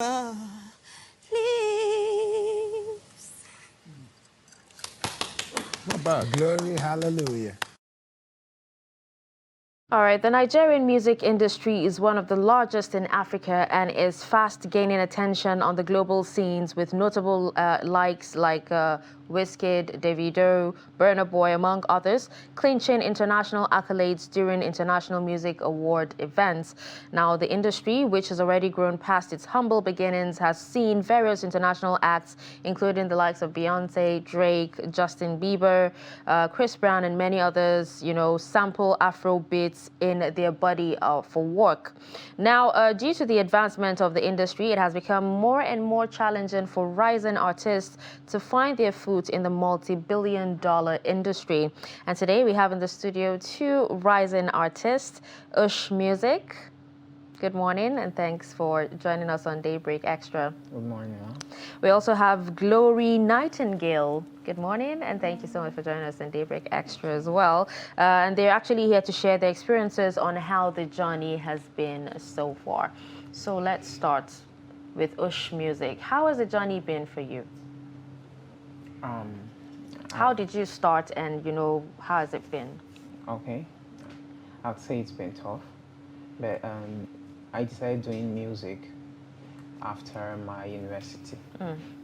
Leaves. Not bad. Glory, hallelujah. All right, the Nigerian music industry is one of the largest in Africa and is fast gaining attention on the global scenes with notable likes like Wizkid, Davido, Burna Boy, among others, clinching international accolades during international music award events. Now, the industry, which has already grown past its humble beginnings, has seen various international acts, including the likes of Beyonce, Drake, Justin Bieber, Chris Brown, and many others, sample Afro beats in their body for work. Now, due to the advancement of the industry, it has become more and more challenging for rising artists to find their foot in the multi-billion-dollar industry. And today we have in the studio two rising artists, Ush Music. Good morning, and thanks for joining us on Daybreak Extra. Good morning. We also have Glory Nightingale. Good morning, and thank you so much for joining us on Daybreak Extra as well. And they're actually here to share their experiences on how the journey has been so far. So let's start with Ush Music. How has the journey been for you? How did you start, and how has it been? Okay, I'd say it's been tough, but I decided doing music after my university.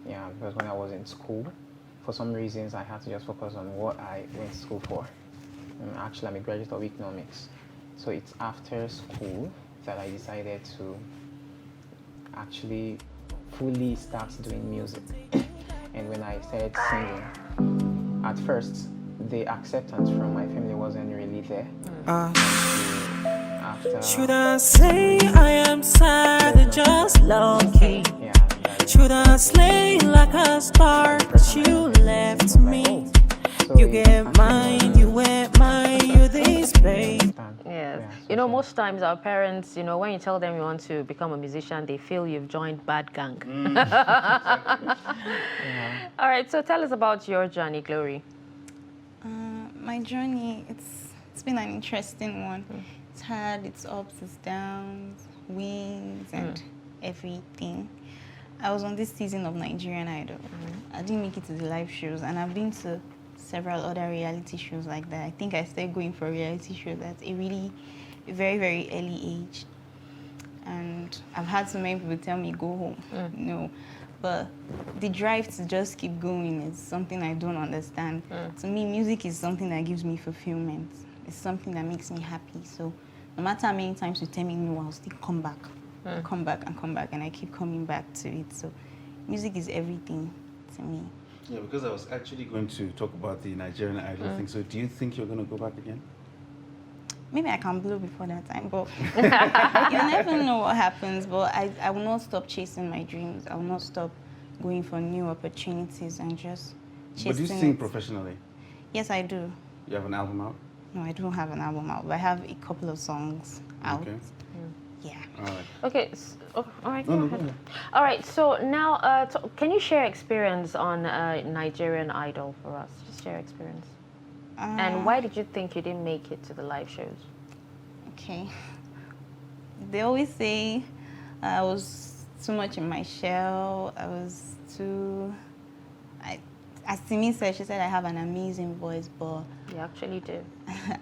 Yeah, because when I was in school, for some reasons I had to just focus on what I went to school for. Actually, I'm a graduate of economics, so it's after school that I decided to actually fully start doing music. And when I started singing, at first, the acceptance from my family wasn't really there. Should I say I am sad or just lucky? Yeah, Should I slay like a star that you left me? so You get mine, you wear mine, you this babe. Yes. Yeah, so Most times our parents, when you tell them you want to become a musician, they feel you've joined bad gang. All right, so tell us about your journey, Glory. My journey, it's been an interesting one. It's had its ups, its downs, wins, and everything. I was on this season of Nigerian Idol. I didn't make it to the live shows, and I've been to several other reality shows like that. I think I started going for reality shows at a really very, very early age. And I've had so many people tell me, go home. No. But the drive to just keep going is something I don't understand. To me, music is something that gives me fulfillment. It's something that makes me happy. So no matter how many times you tell me no, I'll still come back. Come back and come back, and I keep coming back to it. So music is everything to me. Yeah, because I was actually going to talk about the Nigerian Idol thing. So do you think you're going to go back again? Maybe I can blow before that time, but you never know what happens. But I will not stop chasing my dreams. I will not stop going for new opportunities and just chasing But do you sing it. professionally? Yes, I do. You have an album out? No, I don't have an album out, but I have a couple of songs out. Okay. Yeah. All right. Okay, all right, No, go no, ahead. go ahead. All right, so now, can you share experience on Nigerian Idol for us? Just share experience. And why did you think you didn't make it to the live shows? Okay. They always say I was too much in my shell. I was too. As Simi said, she said I have an amazing voice, but You actually do.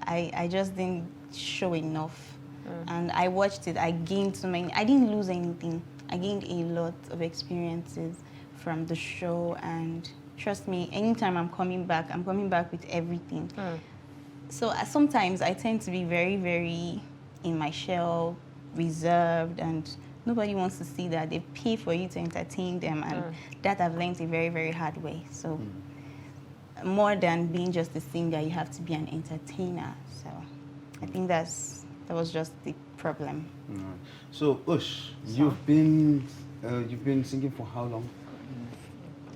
I just didn't show enough. And I watched it. I gained so many. I didn't lose anything. I gained a lot of experiences from the show, and trust me, anytime I'm coming back with everything. So sometimes I tend to be very, very in my shell, reserved, and nobody wants to see that. They pay for you to entertain them, and that I've learned a very, very hard way. So more than being just a singer, you have to be an entertainer. So I think that was just the problem. All right. So, Ush, you've been singing for how long?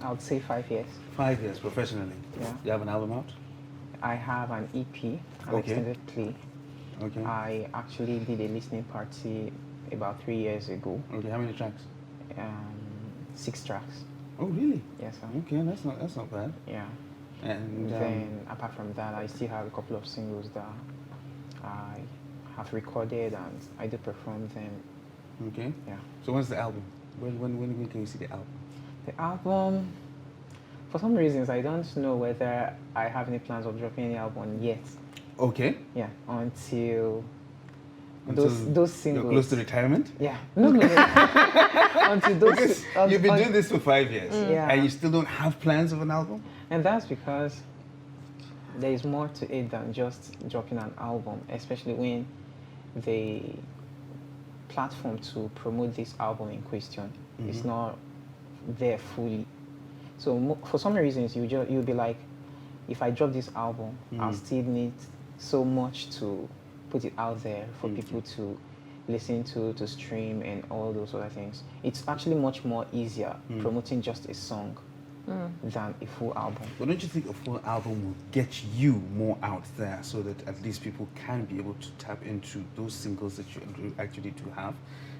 I would say 5 years. 5 years professionally. Yeah. You have an album out? I have an EP, an Okay. extended play. Okay. I actually did a listening party about 3 years ago. Okay. How many tracks? 6 tracks. Oh, really? Yes, sir. Okay, that's not bad. Yeah. And Then apart from that, I still have a couple of singles that I have recorded and I do perform them. okay. Yeah. So when's the album? When can we see the album? The album, for some reasons, I don't know whether I have any plans of dropping any album yet. Okay. Yeah, until Until those singles. You're close to retirement? Yeah. No. Until those. Because you've been doing this for 5 years, Yeah. and you still don't have plans of an album? And that's because there is more to it than just dropping an album, especially when the platform to promote this album in question is not there fully. So for some reasons, you'll be like, if I drop this album, I'll still need so much to put it out there for people to listen to stream and all those other things. It's actually much more easier promoting just a song than a full album. But don't you think a full album will get you more out there so that at least people can be able to tap into those singles that you actually do have?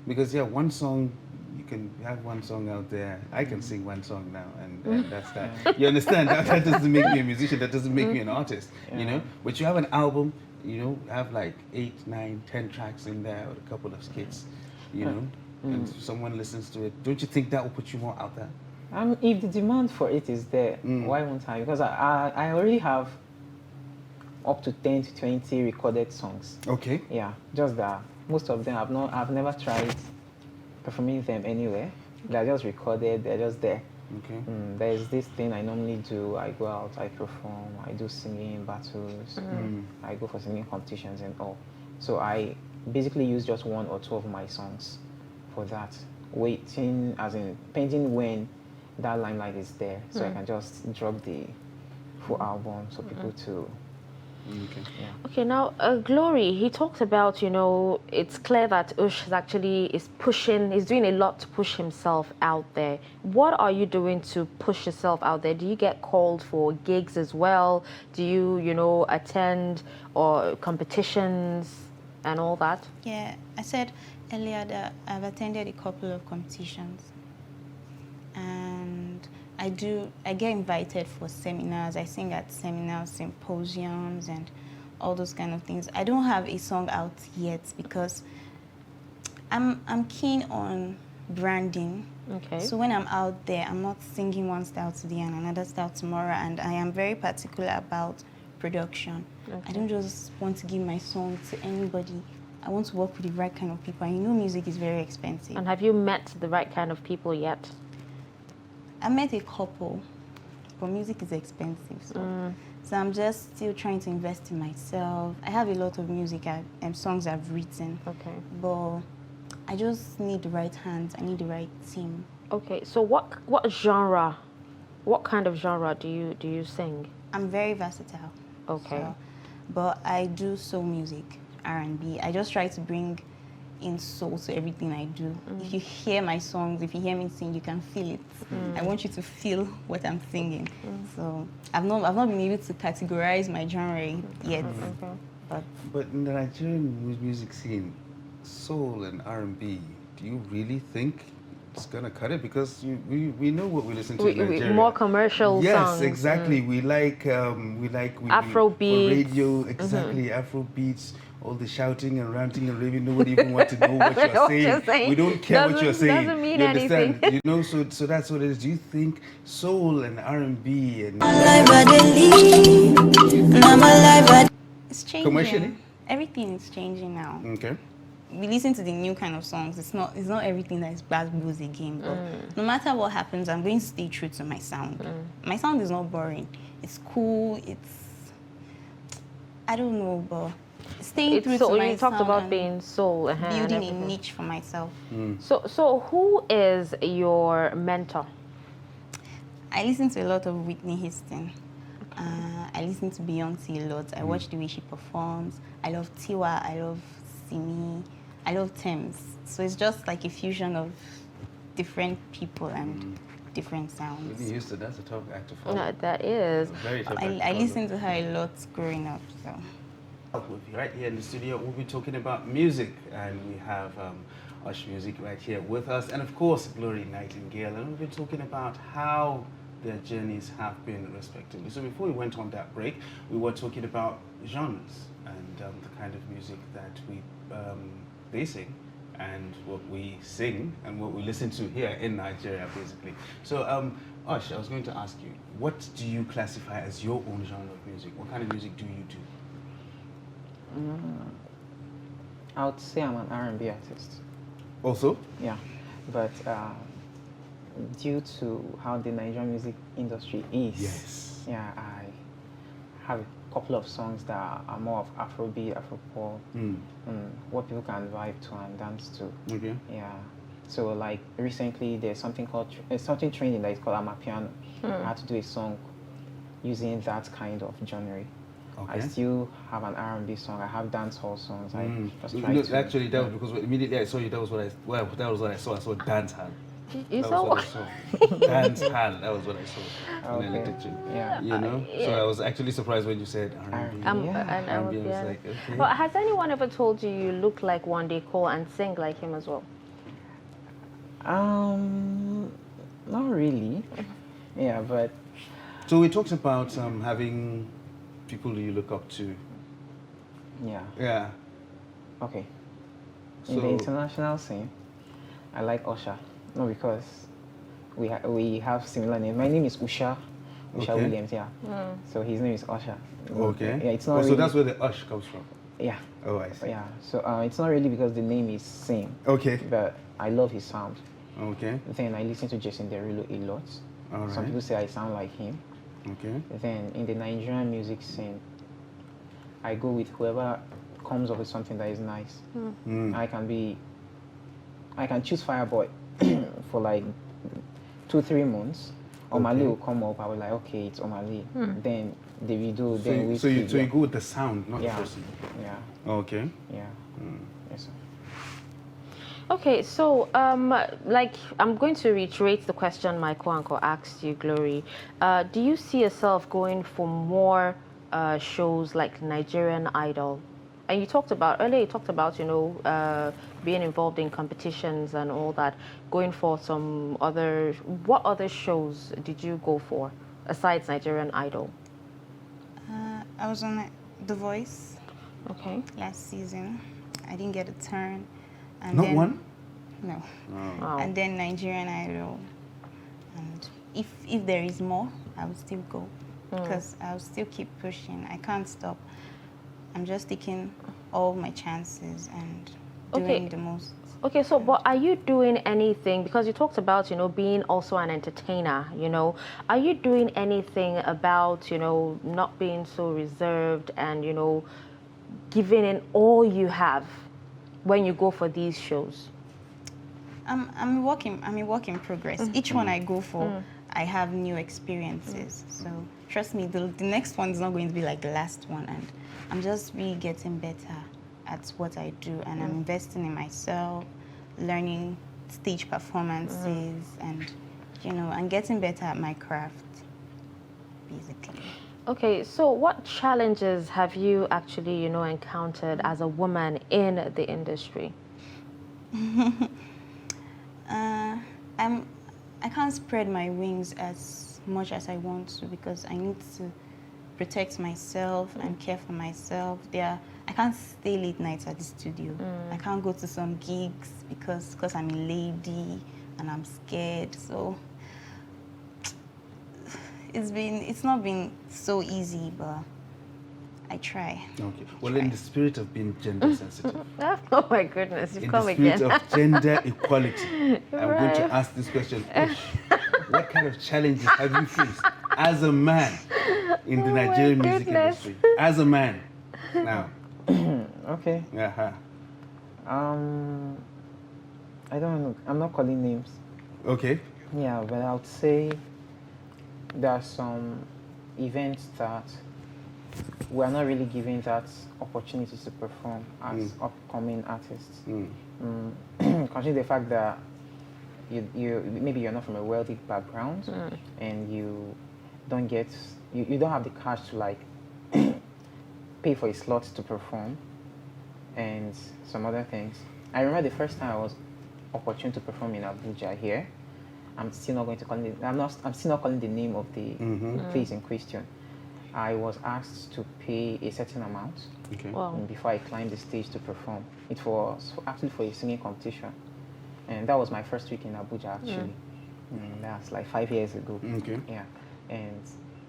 Because yeah, one song, you can have one song out there. I can sing one song now, and that's that. You understand? That doesn't make me a musician. That doesn't make me an artist. You know. But you have an album. You know, have like 8, 9, 10 tracks in there, or a couple of skits. You know, and someone listens to it. Don't you think that will put you more out there? If the demand for it is there, why won't I? Because I already have up to 10 to 20 recorded songs. Okay. Yeah, just that. Most of them I've never tried performing them anywhere. They're just recorded. They're just there. Okay. There's this thing I normally do. I go out, I perform, I do singing battles, I go for singing competitions and all. So I basically use just 1 or 2 of my songs for that. Waiting, as in pending when that limelight is there, so I can just drop the full album so people to. Okay. Yeah. Okay, now Glory, he talked about, you know, it's clear that Ush is doing a lot to push himself out there. What are you doing to push yourself out there? Do you get called for gigs as well? Do you, you know, attend or competitions and all that? Yeah, I said earlier that I've attended a couple of competitions, and I get invited for seminars. I sing at seminars, symposiums, and all those kind of things. I don't have a song out yet because I'm keen on branding. Okay. So when I'm out there, I'm not singing one style today and another style tomorrow, and I am very particular about production. Okay. I don't just want to give my song to anybody. I want to work with the right kind of people. And you know music is very expensive. And have you met the right kind of people yet? I met a couple, but music is expensive. So I'm just still trying to invest in myself. I have a lot of music and songs I've written. Okay. But I just need the right hands. I need the right team. Okay, so what genre, what kind of genre do you sing? I'm very versatile. Okay. So, but I do soul music, R&B. I just try to bring in soul to everything I do. If you hear my songs, if you hear me sing, you can feel it. I want you to feel what I'm singing. So I've not been able to categorize my genre yet. Okay. But in the Nigerian music scene, soul and R&B, do you really think it's gonna cut it? Because we know what we listen to in Nigeria. More commercial songs. Yes, exactly. We like Afro for beats. radio, exactly. Afro beats. All the shouting and ranting and raving. Nobody even wants to know what you're What saying. you're saying. We don't care what you're saying. Doesn't mean you understand? anything. You know, so that's what it is. Do you think soul and R&B and It's changing. Commercially? Everything is changing now. okay? We listen to the new kind of songs. It's not everything that is bad blues again. But no matter what happens, I'm going to stay true to my sound. My sound is not boring. It's cool. I don't know, but staying true to my you talked sound about and being soul and building a everything. niche for myself. So who is your mentor? I listen to a lot of Whitney Houston. I listen to Beyonce a lot. I watch the way she performs. I love Tiwa. I love Simi. I love Thames. So it's just like a fusion of different people and different sounds. Whitney Houston, that's a tough act to follow. No, that is. Very tough act to I follow. listened to her a lot growing up. So. Right here in the studio, we'll be talking about music, and we have Ush Music right here with us, and of course Glory Nightingale, and we've been talking about how their journeys have been respectively. So before we went on that break, we were talking about genres and the kind of music that they sing and what we sing and what we listen to here in Nigeria, basically. So, Osh, I was going to ask you, what do you classify as your own genre of music? What kind of music do you do? I would say I'm an R&B artist. Also? Yeah, but due to how the Nigerian music industry is, Yes. yeah, I have a couple of songs that are more of Afrobeat, Afropop, what people can vibe to and dance to. Okay. Yeah. So like recently, there's something called something trending that is called Amapiano. I had to do a song using that kind of genre. Okay. I still have an R&B song. I have dancehall songs. I was No, trying to. actually, that was because immediately I saw you. That was what I saw. I saw dance hall. You That saw was what I saw. Dance hall. That was what I saw. When I looked at you. Yeah. You know. So I was actually surprised when you said R&B. Yeah. And I was R&B, I was like, okay. But has anyone ever told you you look like Wande Cole and sing like him as well? Not really. Yeah, but So we talked about having people you look up to. yeah. Yeah. Okay. So In the international scene, I like Usher. No, because we have similar names. My name is Usha Okay. Williams. Yeah. So his name is Usher. okay. Yeah, it's not Oh, really. so that's where the Ush comes from. Yeah. Oh, I see. Yeah. So it's not really because the name is same, Okay. but I love his sound. Okay. Then I listen to Jason Derulo a lot. All Some right. people say I sound like him. Okay. Then in the Nigerian music scene, I go with whoever comes up with something that is nice. I can choose Fireboy for like 2-3 months. Omali Okay. will come up. I will like, okay, it's Omali. Then Davido, So, then you, so you Wizkid, so you yeah. go with the sound, not the Yeah. person. Yeah, Okay. yeah. Yes, sir. Okay, so like I'm going to reiterate the question my co-anchor asked you, Glory. Do you see yourself going for more shows like Nigerian Idol? And you talked about earlier. You talked about being involved in competitions and all that. Going for some other. What other shows did you go for aside Nigerian Idol? I was on The Voice Okay. last season. I didn't get a turn. And Not then, one? No. Wow. And then Nigerian Idol. And if there is more, I will still go because I will still keep pushing. I can't stop. I'm just taking all my chances and doing the most. Okay, so but are you doing anything, because you talked about, being also an entertainer, are you doing anything about, not being so reserved and, giving in all you have when you go for these shows? I'm a work in progress. Each one I go for, I have new experiences. So trust me, the next one is not going to be like the last one. And I'm just really getting better at what I do. And I'm investing in myself, learning stage performances, and and getting better at my craft, basically. Okay, so what challenges have you actually, encountered as a woman in the industry? I can't spread my wings as much as I want to because I need to protect myself and care for myself. I can't stay late nights at the studio. I can't go to some gigs because I'm a lady and I'm scared. So it's not been so easy, but I try. Okay. Well, in the spirit of being gender sensitive, Oh my goodness, you've in come the spirit again. of gender equality, I'm going to Right. ask this question. Ush, what kind of challenges have you faced as a man in the Nigerian music goodness. industry? As a man, now. Okay. Uh-huh. I don't know. I'm not calling names. Okay. Yeah, but I would say there are some events that we are not really given that opportunity to perform as upcoming artists. Considering the fact that you maybe you're not from a wealthy background and you don't get you don't have the cash to like pay for a slot to perform and some other things. I remember the first time I was opportune to perform in Abuja here. I'm still not going to call it. I'm still not calling the name of the place in question. I was asked to pay a certain amount Okay. Wow. before I climbed the stage to perform. It was actually for a singing competition. And that was my first week in Abuja, actually. That's like 5 years ago. Okay. Yeah. And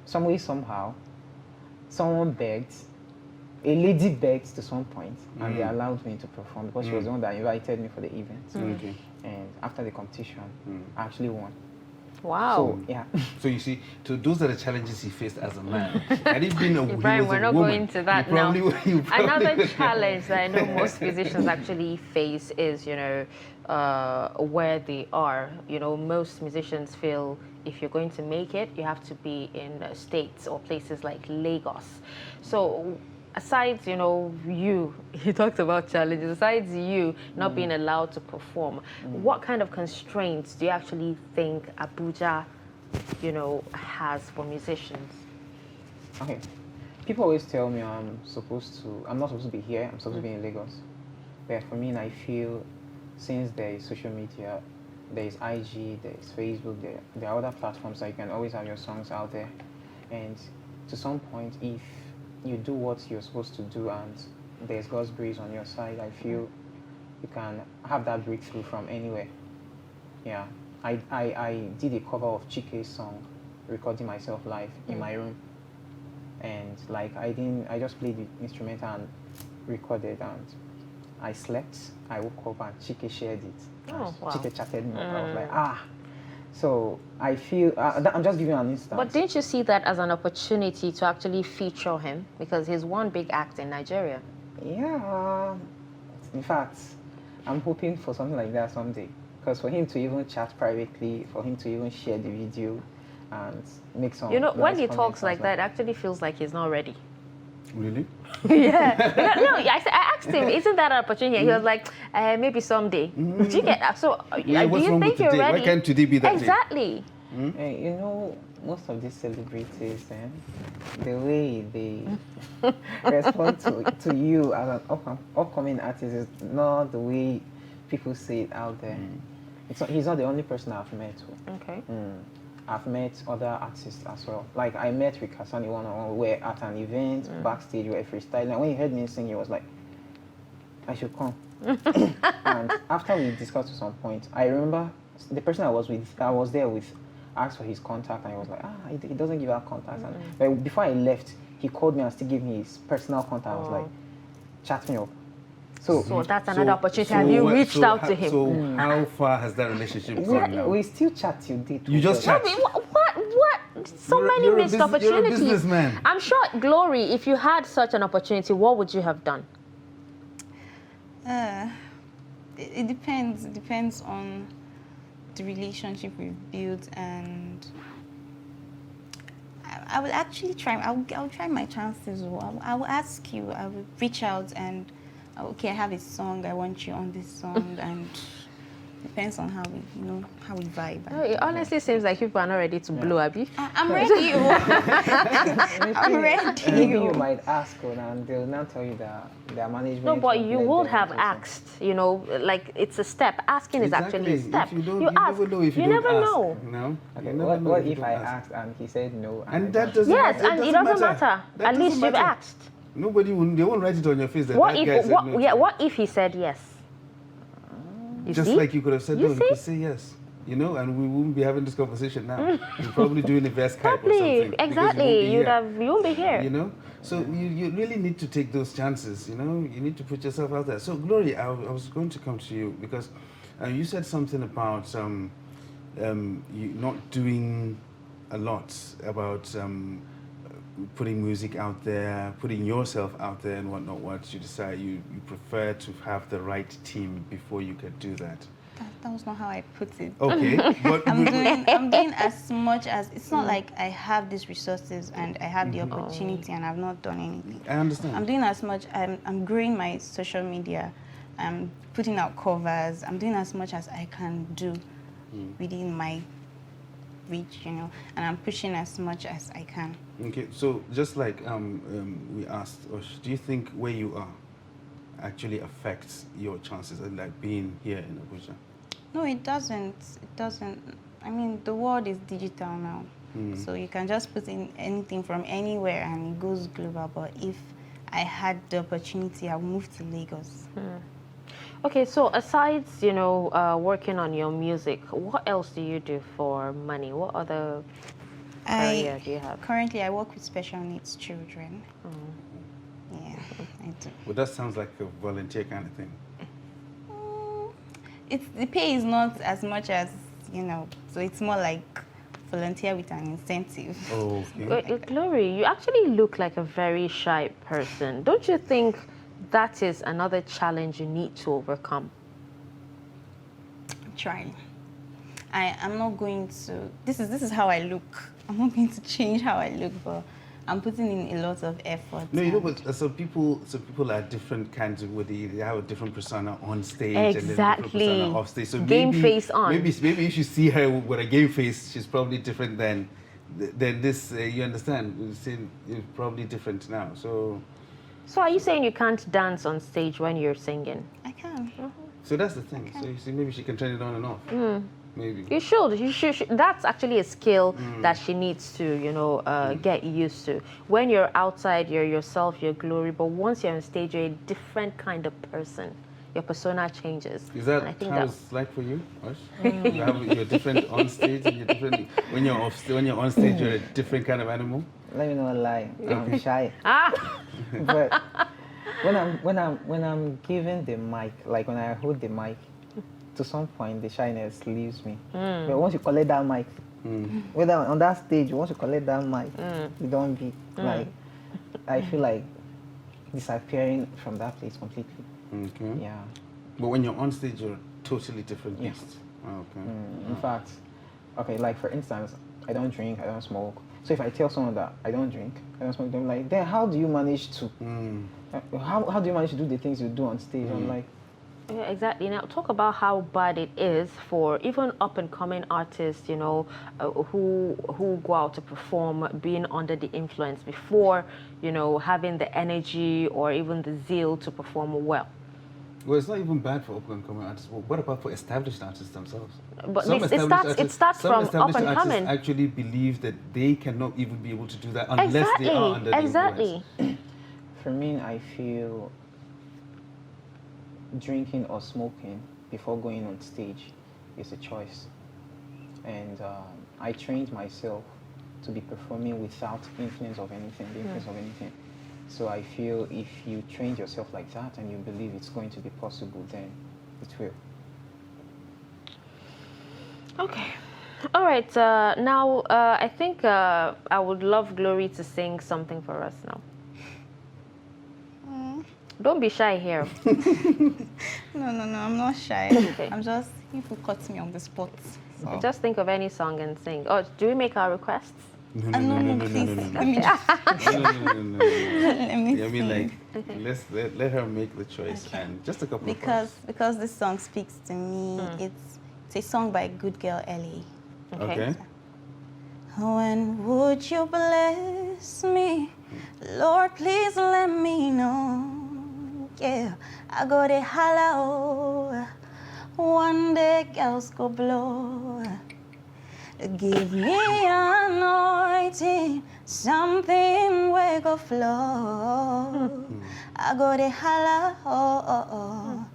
some way, somehow, someone begged, a lady begged to some point, and they allowed me to perform because she was the one that invited me for the event. Okay. And after the competition, I actually won. Wow. So, yeah. So you see, so those are the challenges he faced as a man. Had he been a he Ibrahim, was we're a not woman, going to that he probably now. would- he probably Another would- challenge that I know most musicians actually face is, where they are. Most musicians feel if you're going to make it, you have to be in states or places like Lagos. So aside, you talked about challenges, besides you not being allowed to perform, what kind of constraints do you actually think Abuja, has for musicians? Okay. People always tell me I'm not supposed to be here, I'm supposed to be in Lagos. But for me, I feel since there is social media, there is IG, there is Facebook, there are other platforms that you can always have your songs out there. And to some point, if you do what you're supposed to do and there's God's grace on your side, I feel you can have that breakthrough from anywhere. Yeah. I did a cover of Chike's song, recording myself live in my room. And I just played the instrumental and recorded, and I slept, I woke up and Chike shared it. Oh, wow. Chike chatted me up. I was like, So I feel, I'm just giving you an instance. But didn't you see that as an opportunity to actually feature him? Because he's one big act in Nigeria. Yeah. In fact, I'm hoping for something like that someday. Because for him to even chat privately, for him to even share the video and make some When nice he comments, talks I was like that, it actually feels like he's not ready. Really? Yeah. I asked him, isn't that an opportunity? He was like, maybe someday. Do you get so? Yeah, Do what's you wrong think with you're today? ready? Why can't today be that day? Exactly. Hey, most of these celebrities, the way they respond to you as an upcoming artist is not the way people say it out there. He's not the only person I've met with. Okay. I've met other artists as well. Like I met with Kasani one-on-one, we're at an event, backstage, we were freestyling. And when he heard me sing, he was like, I should come. And after we discussed at some point, I remember the person I was there with, asked for his contact, and he was like, he doesn't give out contacts. But before I left, he called me and still gave me his personal contact. I was like, chat me up. So that's another opportunity. Have you reached out to him? So how far has that relationship gone now? we still chat till date. You just chat? What? So many You're a missed You're a opportunities. businessman. I'm sure, Glory, if you had such an opportunity, what would you have done? It depends. It depends on the relationship we've built, and I will actually try. I'll try my chances. I will ask you. I will reach out and okay, I have a song. I want you on this song, and depends on how we vibe. It honestly seems like people are not ready to blow, Abby. I'm ready. I'm ready. Maybe you might ask, and they'll now tell you that their management. No, but you let would them have do something. asked. Like it's a step. Asking is actually a step. If you don't, you ask. never know if you, you don't never ask. know. No. Okay, You never know what you if don't I ask. asked and he said no? And that doesn't Yes, matter. and it doesn't matter. That At least doesn't you've matter. asked. Nobody will. They won't write it on your face that What that if? guy said no to you. What if he said yes? You Just see? like you could have said You no, you see? could say yes. And we wouldn't be having this conversation now. You're probably doing a Skype or Probably, something. because exactly. You won't be here. So you really need to take those chances. You need to put yourself out there. So Glory, I was going to come to you because you said something about you not doing a lot about putting music out there, putting yourself out there and whatnot. What you decide you prefer to have the right team before you could do that. That was not how I put it. Okay, but I'm doing as much as, it's not like I have these resources and I have the opportunity and I've not done anything. I understand. I'm doing as much. I'm growing my social media. I'm putting out covers. I'm doing as much as I can do within my reach, and I'm pushing as much as I can. Okay, so just like we asked, do you think where you are actually affects your chances of like being here in Abuja? No, it doesn't. It doesn't. I mean, the world is digital now. So you can just put in anything from anywhere and it goes global. But if I had the opportunity, I'll move to Lagos. Okay, so aside, you know, working on your music, what else do you do for money? What other career do you have? Currently, I work with special needs children. Yeah, I do. Well, that sounds like a volunteer kind of thing. The pay is not as much as, you know, so it's more like volunteer with an incentive. Oh, okay. Glory, you actually look like a very shy person. Don't you think that is another challenge you need to overcome? I'm trying. I'm not going to, this is how I look. I'm not going to change how I look, but I'm putting in a lot of effort. No, you know, but some people are different kinds of way. They have a different persona on stage and then a different persona off stage. So game face on. Maybe if you see her with a game face, she's probably different than this. You understand? It's probably different now. So are you saying you can't dance on stage when you're singing? I can. so that's the thing. So you see, maybe she can turn it on and off. Maybe. You should. You should. That's actually a skill that she needs to, you know, get used to. When you're outside, you're yourself, you're Glory. But once you're on stage, you're a different kind of person. Your persona changes. Is that how it's like for you, Ash? You're different on stage, and you're different when you're on stage. You're a different kind of animal. Let me not lie. I'm shy. Ah. But when I'm given the mic, like when I hold the mic, to some point the shyness leaves me. But once you collect that mic, whether on that stage, once you collect that mic, you don't be like, I feel like disappearing from that place completely. Okay. Yeah. But when you're on stage, you're a totally different Yeah. beast. Okay. In fact, okay, like for instance, I don't drink, I don't smoke. So if I tell someone that I don't drink, I don't smoke, they're like, then how do you manage to? How do you manage to do the things you do on stage? I'm like, Yeah, exactly. Now, talk about how bad it is for even up-and-coming artists, you know, who go out to perform, being under the influence before, you know, having the energy or even the zeal to perform well. Well, it's not even bad for up-and-coming artists. Well, what about for established artists themselves? But it starts from up-and-coming. Artists actually believe that they cannot even be able to do that unless they are under the influence. For me, I feel drinking or smoking before going on stage is a choice, and I trained myself to be performing without influence of anything, the influence of anything. So I feel if you train yourself like that and you believe it's going to be possible, then it will. Okay. All right. Now, I think I would love Glory to sing something for us now. Don't be shy here. No, I'm not shy. Okay. I'm just, people caught me on the spot. So. Just think of any song and sing. Oh, do we make our requests? No, please. Let me just. Let me I mean, like, let her make the choice and just a couple of bars. Because this song speaks to me. It's a song by Good Girl Ellie. Okay. When would you bless me? Lord, please let me know. Yeah, I go to holla. One day girls go blow. Give me anointing, something will go flow. I go to holla.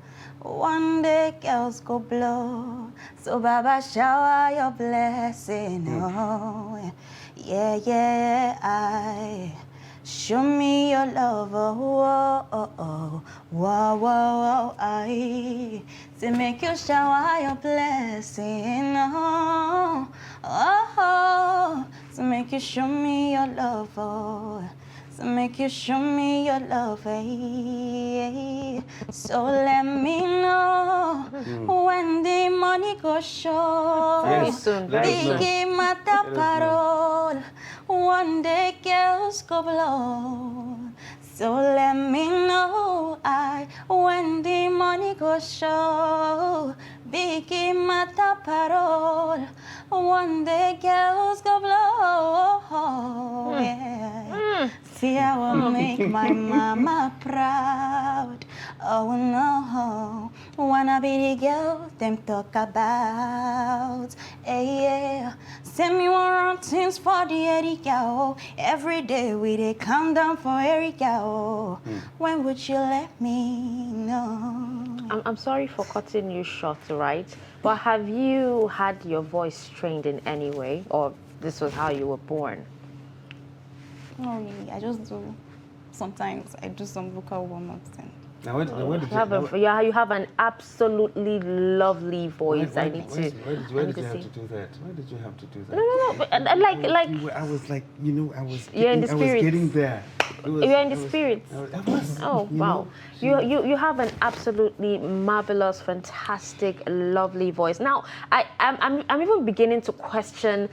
One day girls go blow. So Baba, shower your blessing. Oh, yeah, show me your love, whoa, I to make you shower your blessing, to make you show me your love, to make you show me your love, so let me know when the money go show. Very soon. Biggie mata parole. One day girls go blow. So let me know when the money go show. Biggie mata parole. One day girls go blow. Yeah. See, I will make my mama proud. Oh no, wanna be the girl them talk about. Hey, yeah. Send me one run things for the Erika, oh. Every day we dey calm down for Erika, oh. When would you let me know? I'm sorry for cutting you short, right? But have you had your voice trained in any way, or this was how you were born? No, really. I just do. Sometimes I do some vocal warm-ups and. Now, where did You have an absolutely lovely voice. Why I did need you to. have to see. do that? Why did you have to do that? No. But, like. I was like, you know, I was. You're in the I was spirit. getting there. You're in the spirit. Oh, you wow. know, You have an absolutely marvelous, fantastic, lovely voice. Now, I'm even beginning to question,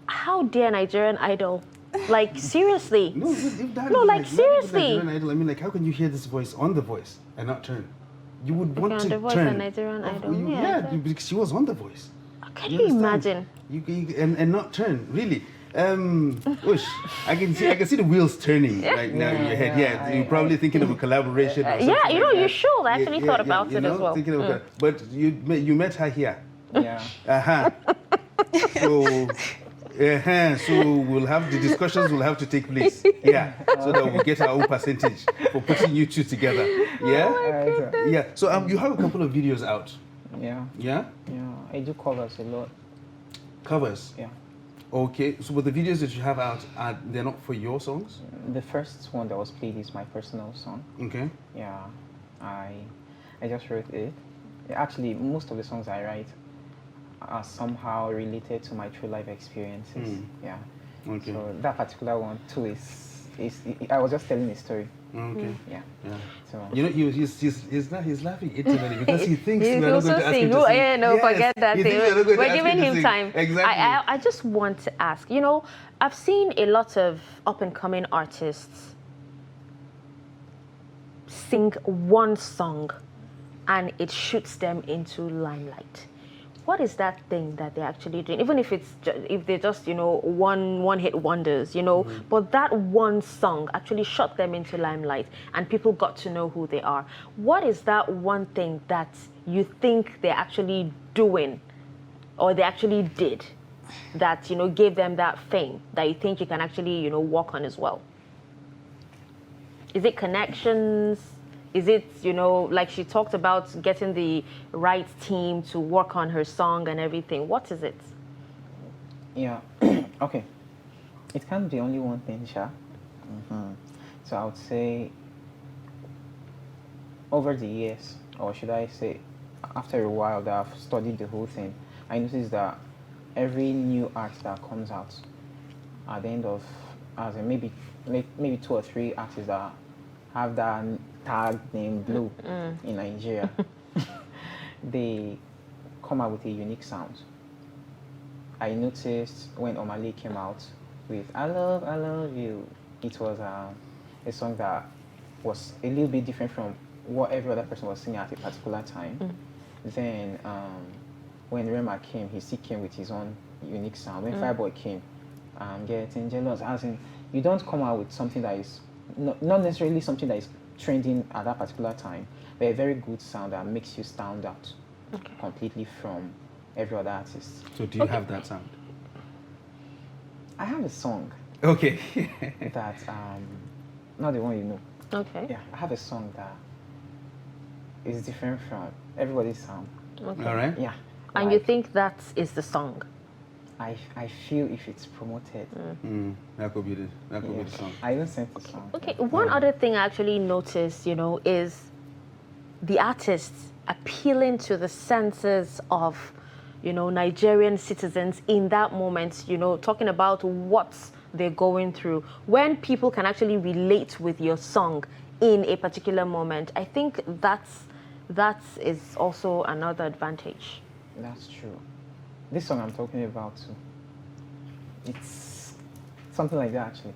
how dare Nigerian Idol? Like, seriously. No, if that No, is like, seriously. Nigerian Idol, I mean, like, how can you hear this voice on the Voice and not turn? You would want on to The Voice turn. and Nigerian Idol. Because she was on the Voice. Can you understand? imagine? And not turn, really. Whoosh, I can see the wheels turning right now in your head. Yeah, you're probably thinking of a collaboration. Or something Yeah, you know, like you that. should. I actually thought about you it know, as well. Thinking of but you met her here. Yeah. So we'll have the discussions will have to take place. Yeah. So that we'll get our own percentage for putting you two together. Yeah? Yeah. So you have a couple of videos out. Yeah. Yeah? Yeah. I do covers a lot. Covers? Yeah. Okay. So but the videos that you have out they're not for your songs? The first one that was played is my personal song. Okay. Yeah. I just wrote it. Actually, most of the songs I write are somehow related to my true life experiences. Yeah. Okay. So that particular one too is I was just telling a story. Okay. Yeah. Yeah. So You know, he's laughing internally because he thinks He's we're not also going to ask him saying, to oh, sing. yeah, no, Yes, forget that he thing. thinks we're not going to We're ask giving to him sing. time. Exactly. I just want to ask, you know, I've seen a lot of up-and-coming artists sing one song and it shoots them into limelight. What is that thing that they're actually doing? Even if if they're just, you know, one-hit wonders, you know, but that one song actually shot them into limelight and people got to know who they are. What is that one thing that you think they're actually doing or they actually did that, you know, gave them that fame that you think you can actually, you know, work on as well? Is it connections? Is it, you know, like she talked about getting the right team to work on her song and everything? What is it? yeah. Okay. It can't be only one thing, Sha. So I would say over the years, or should I say after a while that I've studied the whole thing, I noticed that every new art that comes out at the end of, as in maybe 2 or 3 artists that have that tag named Blue in Nigeria, they come out with a unique sound. I noticed when Omale came out with I Love You, it was a song that was a little bit different from what every other person was singing at a particular time. Then when Rema came, he still came with his own unique sound. When Fireboy came, I'm getting jealous. As in, you don't come out with something that is not necessarily something that is trending at that particular time, but a very good sound that makes you stand out completely from every other artist. So do you have that sound? I have a song Okay. that, not the one you know. Okay. Yeah, I have a song that is different from everybody's sound. Okay. All right. Yeah. And like, you think that is the song? I feel if it's promoted. That could be the song. I even sent the song. Okay, one other thing I actually noticed, you know, is the artists appealing to the senses of, you know, Nigerian citizens in that moment, you know, talking about what they're going through. When people can actually relate with your song in a particular moment, I think that is also another advantage. That's true. This song I'm talking about too, it's something like that actually.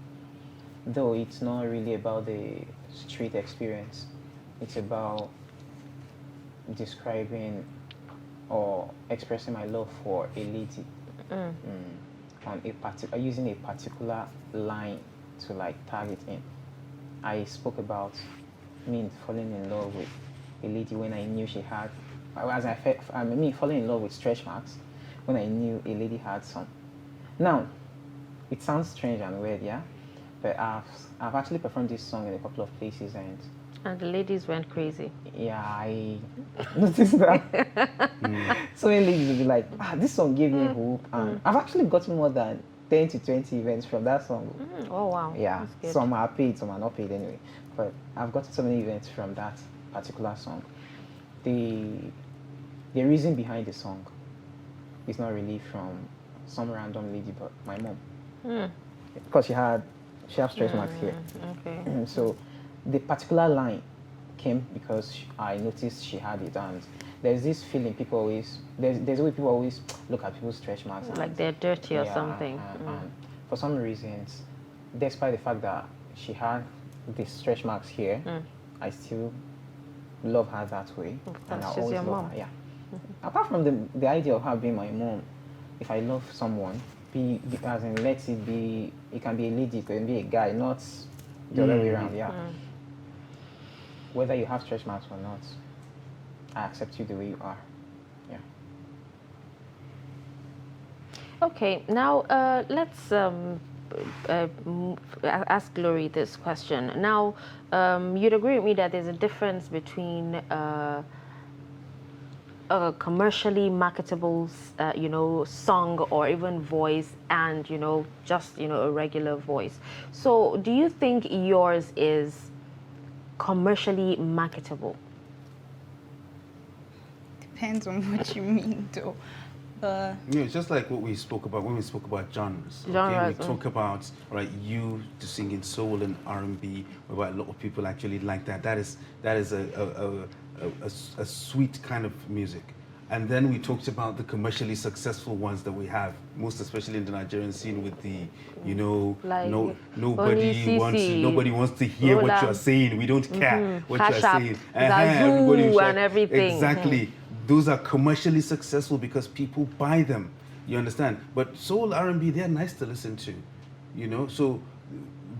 Though it's not really about the street experience. It's about describing or expressing my love for a lady on using a particular line to like target in. I spoke about me falling in love with a lady when I knew she had, me falling in love with stretch marks when I knew a lady had some. Now, it sounds strange and weird, yeah, but I've actually performed this song in a couple of places, and the ladies went crazy. yeah, I noticed that. So many ladies will be like, this song gave me hope, and I've actually gotten more than 10 to 20 events from that song. Oh wow. Yeah, That's good. some are paid, some are not paid anyway. But I've gotten so many events from that particular song. The reason behind the song is not really from some random lady, but my mom. Because she has stretch marks here. Okay. So the particular line came because I noticed she had it, and there's this feeling people always there's a way people always look at people's stretch marks Like they're dirty or yeah, something. and for some reasons, despite the fact that she had the stretch marks here, I still love her that way. And I she's always your love mom. her. Yeah. Apart from the idea of her being my mom, if I love someone, as in let it be, it can be a lady, it can be a guy, not the other way around. Yeah. Whether you have stretch marks or not, I accept you the way you are. Yeah. Okay, now let's ask Glory this question. Now, you'd agree with me that there's a difference between a commercially marketable, song or even voice, and just a regular voice. So, do you think yours is commercially marketable? Depends on what you mean, though. It's just like what we spoke about when we spoke about genres. Genres, We talk about you to sing in soul and R&B, where a lot of people actually like that. That is a sweet kind of music. And then we talked about the commercially successful ones that we have, most especially in the Nigerian scene, with the Like nobody wants to hear what you are saying. We don't care what you are saying. Everybody was and everything. Exactly. Those are commercially successful because people buy them. You understand? But soul R&B, they're nice to listen to. So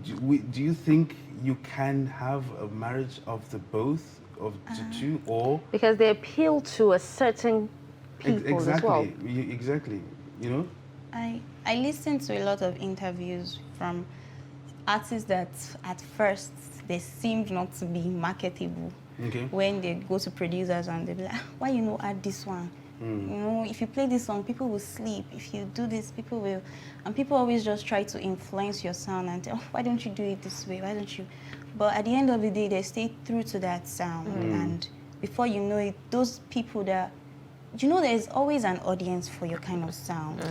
do you think you can have a marriage of the both of the two, or because they appeal to a certain people as well? Exactly. I listen to a lot of interviews from artists that at first they seemed not to be marketable. Okay. When they go to producers and they be like, why add this one? If you play this song, people will sleep. If you do this, people will. And people always just try to influence your sound and tell, why don't you do it this way? Why don't you? But at the end of the day, they stay true to that sound. And before you know it, those people that, there's always an audience for your kind of sound.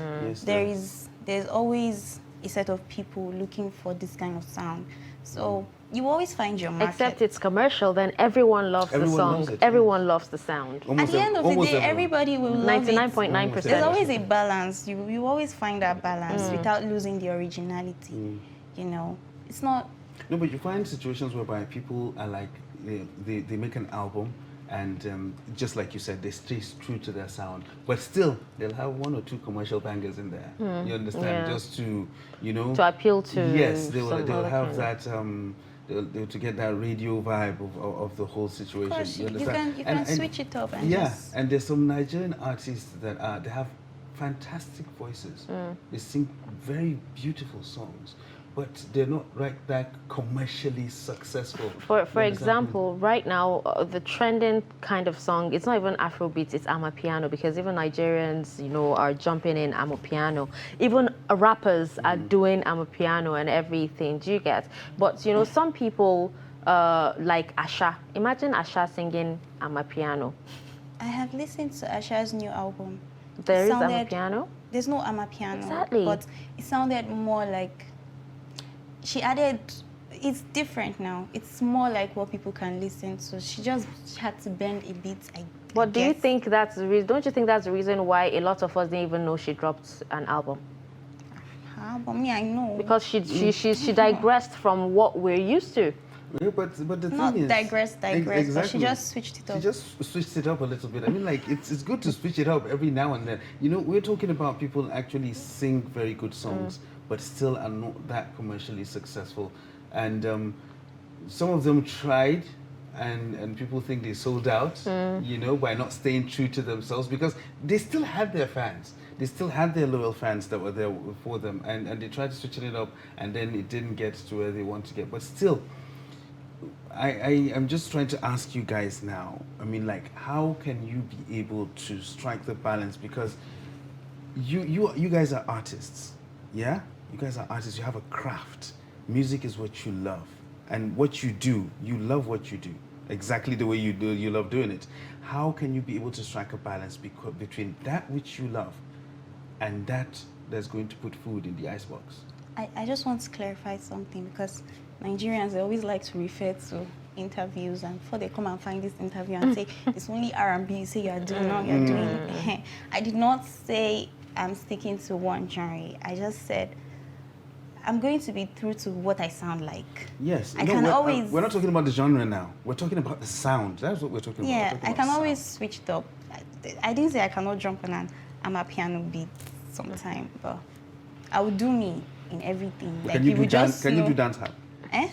Yes, there's always a set of people looking for this kind of sound. So you always find your market. Except it's commercial, then everyone loves the song. Loves it, everyone loves the sound. At the end of the day, everybody will love it. 99.9%. There's always a balance. You always find that balance without losing the originality. It's not. No, but you find situations whereby people are like, they make an album, and just like you said, they stay true to their sound, but still they'll have one or two commercial bangers in there. You understand? Yeah. Just to to appeal to. Yes, they'll have kind that. To get that radio vibe of the whole situation. Of course, you understand? you can switch it up and just. And there's some Nigerian artists that they have fantastic voices. They sing very beautiful songs, but they're not that commercially successful. For example, right now, the trending kind of song, it's not even Afrobeat, it's Amapiano, because even Nigerians, are jumping in Amapiano. Even rappers are doing Amapiano and everything, do you get? But, some people like Asha. Imagine Asha singing Amapiano. I have listened to Asha's new album. There is Amapiano? There's no Amapiano. Exactly. But it sounded more like she added, it's different now. It's more like what people can listen to. She had to bend a bit, But do you think that's the reason? Don't you think that's the reason why a lot of us didn't even know she dropped an album? But me, I know. Because she digressed from what we're used to. Yeah, but the Not thing is, digress, exactly. but she just switched it up. She just switched it up a little bit. I mean, it's good to switch it up every now and then. We're talking about people actually sing very good songs, but still are not that commercially successful. And some of them tried, and people think they sold out, by not staying true to themselves, because they still had their fans. they still had their loyal fans that were there for them, and they tried to switch it up, and then it didn't get to where they want to get. But still, I'm just trying to ask you guys now. I mean, like, how can you be able to strike the balance? Because you guys are artists, yeah? You guys are artists. You have a craft. Music is what you love, and what you do, you love what you do exactly the way you do. You love doing it. How can you be able to strike a balance between that which you love and that that's going to put food in the icebox? I just want to clarify something, because Nigerians, they always like to refer to interviews, and before they come and find this interview and say it's only R&B, you say you're doing, now you're doing. I did not say I'm sticking to one genre. I just said I'm going to be true to what I sound like. Yes. We're not talking about the genre now. We're talking about the sound. That's what we're talking about. Yeah, I can always switch it up. I didn't say I cannot jump on an piano beat sometime, but I will do me in everything. Can you do dance? Can you do dancehall?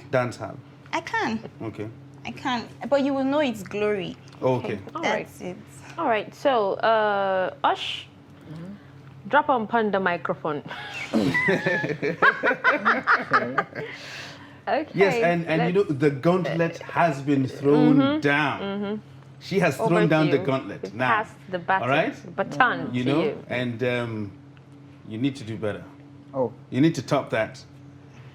Dance hall. I can. Okay. I can, but you will know its glory. Okay. That's it. All right. So, Ush, drop on the microphone. Okay. Yes, and you know the gauntlet has been thrown down. She has thrown down the gauntlet now. Pass the baton. All right. Baton. You to know, you. and you need to do better. Oh, You need to top that.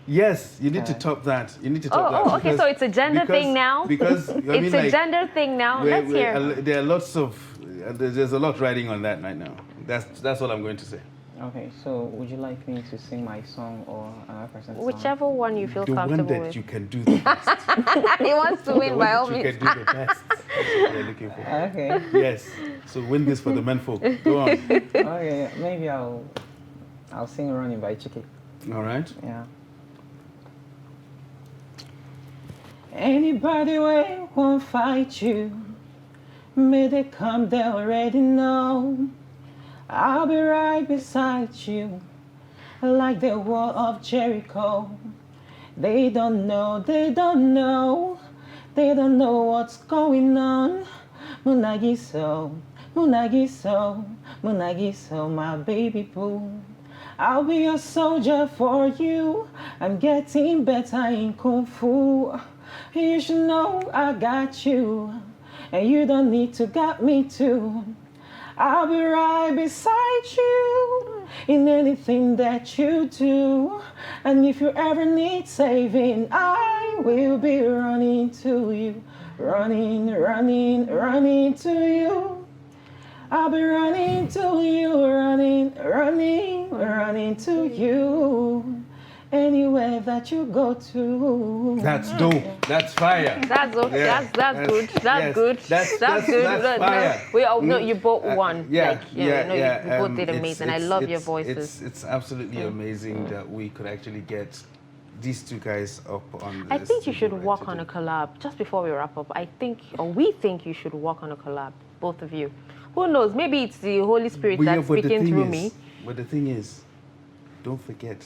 Yes, you need to top that. You need to top that. Oh, okay. So it's a gender thing now. Because I mean, It's a like, gender thing now. Let's hear. there are lots of there's a lot riding on that right now. That's all I'm going to say. okay. So would you like me to sing my song or another person's song? Whichever one you feel The one comfortable that with. you can do the best. He wants to win The by one all that you means. can do the best. That's what we're looking for. Okay. Yes. So win this for the menfolk. Go on. Okay. Maybe I'll sing "Running" by Chiki. All right. Yeah. Anybody wey won't fight you, may they come, they already know. I'll be right beside you, like the wall of Jericho. They don't know, they don't know, they don't know what's going on. Munagiso, Munagiso, Munagiso, my baby boo. I'll be a soldier for you. I'm getting better in Kung Fu. You should know I got you, and you don't need to got me too. I'll be right beside you in anything that you do. And if you ever need saving, I will be running to you. Running, running, running to you. I'll be running to you, running, running, running to you. Anywhere that you go to. That's dope. That's fire. That's okay. Yeah, That's good. That's yes, good. that's good. that's fire. We all know you both won. Yeah, like, you know, you both did it's- amazing. I it's- love your it's- voices. It's absolutely amazing that we could actually get these two guys up on this. I think you should right work on today. a collab. Just before we wrap up, I think, or we think you should work on a collab, both of you. Who knows? Maybe it's the Holy Spirit But yeah, that's but the speaking thing through is- me. But the thing is, don't forget,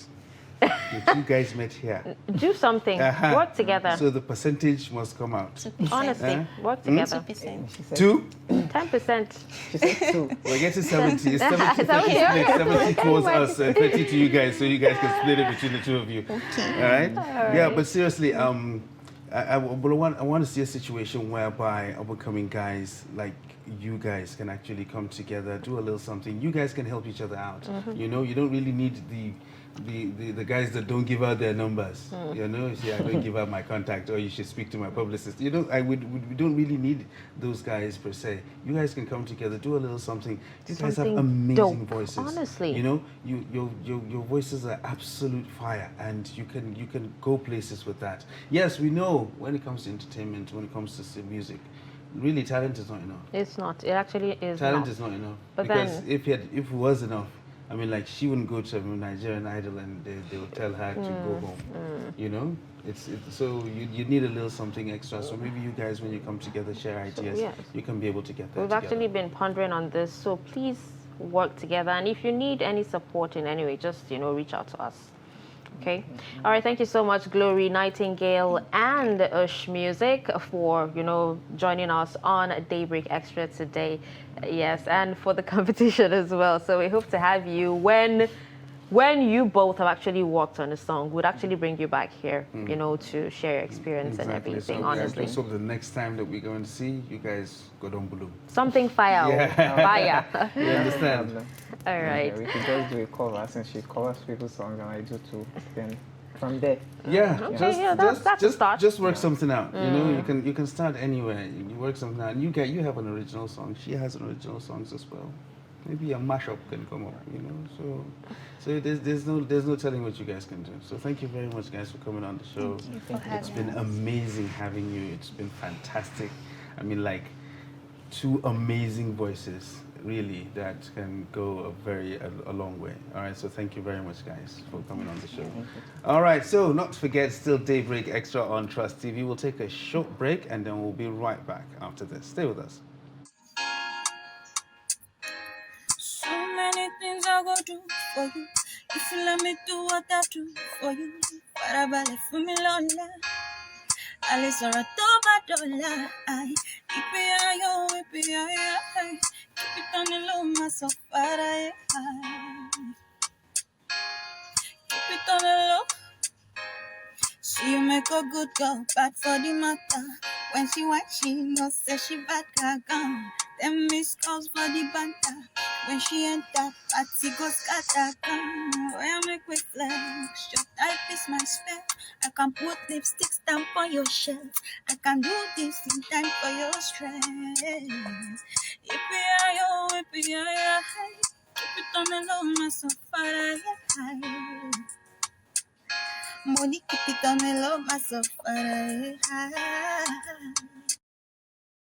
the two guys met here. Do something. Uh-huh. Work together. So the percentage must come out. 2%. Honestly, Huh? work together. 2%. She said 2? 10%. She said 2. We're getting 70. It's 70, 30 70, split. okay. 70 towards us and 30 to you guys, so you guys can split it between the two of you. Okay. All right? Yeah, but seriously, I want to see a situation whereby up-and-coming guys like you guys can actually come together, do a little something. You guys can help each other out. You know, you don't really need the guys that don't give out their numbers. You know, you say, I don't give out my contact, or you should speak to my publicist. You know, we don't really need those guys per se. You guys can come together, do a little something. You guys have Something amazing dope, voices. honestly. You know, your voices are absolute fire, and you can go places with that. Yes, we know when it comes to entertainment, when it comes to music, really talent is not enough. It's not. It actually is Talent not. is not enough. But because then- if it was enough, I mean, like, she wouldn't go to Nigerian Idol and they would tell her to go home. You know, so you need a little something extra. So maybe you guys, when you come together, share ideas. yes. You can be able to get that. We've together. actually been pondering on this, so please work together. And if you need any support in any way, just, reach out to us. Okay. All right. Thank you so much, Glory Nightingale and Ush Music, for joining us on Daybreak Extra today. Yes, and for the competition as well. So we hope to have you when you both have actually worked on a song. We'd actually bring you back here, to share your experience and everything. So honestly, I just hope the next time that we're going to see you guys go down below. Something fire. Yeah. Fire. You understand? All right. Yeah, we could just do a cover since she covers people's songs and I do too. Then from there. Yeah, Okay, that's a start. just work something out. You can start anywhere. You work something out. You have an original song. She has an original songs as well. Maybe a mashup can come up. So there's no telling what you guys can do. So thank you very much, guys, for coming on the show. Thank you for having It's been us. amazing having you. It's been fantastic. I mean, like, two amazing voices, really, that can go a long way. All right, so thank you very much, guys, for coming on the show. All right, so not to forget, still Daybreak Extra on Trust TV. We'll take a short break and then we'll be right back after this. Stay with us. So many things I go do for you. If you let me do what I do for you. Parabale fún mi lọ́la. A lè sọ̀rọ̀ tó bá dọ̀la. Ìpè ayọ̀, ìpè ayọ̀. Keep it on the low, my so far. Keep it on the low. So you make a good girl bad for the matter. When she white, she knows say she bad gone. Them miss calls for the banter. When she enter, party goes scatter gone. Where I make me flex, your type is my spec. I can put lipstick stamp on your shelf. I can do this in time for your strength. Yippee-yi-yo, yippee-yi-yi. Keep it on the low, my so far. Money keep it on the low, my so far.